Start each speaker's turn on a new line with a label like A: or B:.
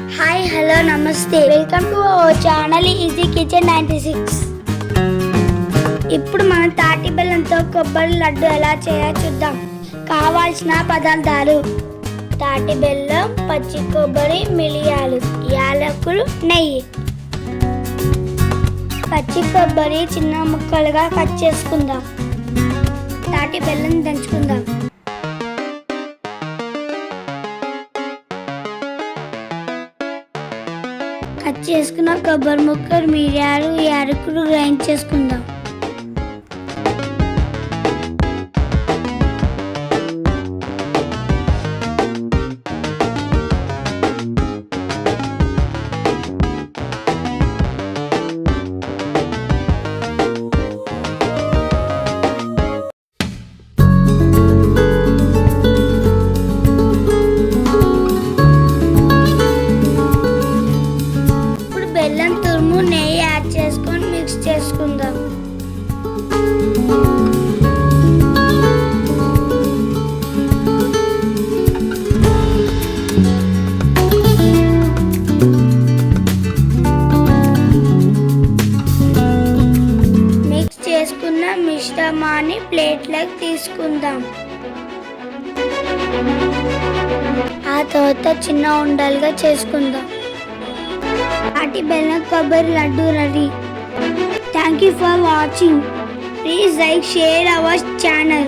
A: Hi hello నమస్తే welcome to our channel easy kitchen 96. ఇప్పుడు మనం తాటి బెల్లంతో కొబ్బరి లడ్డు ఎలా చేయాలో చూద్దాం. కావాల్సిన పదార్థాలు: తాటి బెల్లం, పచ్చి కొబ్బరి, మిరియాలు, యాలకులు, నెయ్యి. పచ్చి కొబ్బరి చిన్న ముక్కలుగా కట్ చేసుకుందాం. తాటి బెల్లం దంచుకుందాం. కట్ చేసుకున్న కొబ్బరి ముక్కలు, మిరియాలు, యాలకులు గ్రైండ్ చేసుకుందాం. బెల్లం తురుము, నెయ్యి యాడ్ చేసుకొని మిక్స్ చేసుకుందాం. మిక్స్ చేసుకున్న మిశ్రమాన్ని ప్లేట్లోకి తీసుకుందాం. ఆ తర్వాత చిన్న ఉండలుగా చేసుకుందాం. తాటి బెల్లం కొబ్బరి laddu ready. Thank you for watching. Please like, share our channel.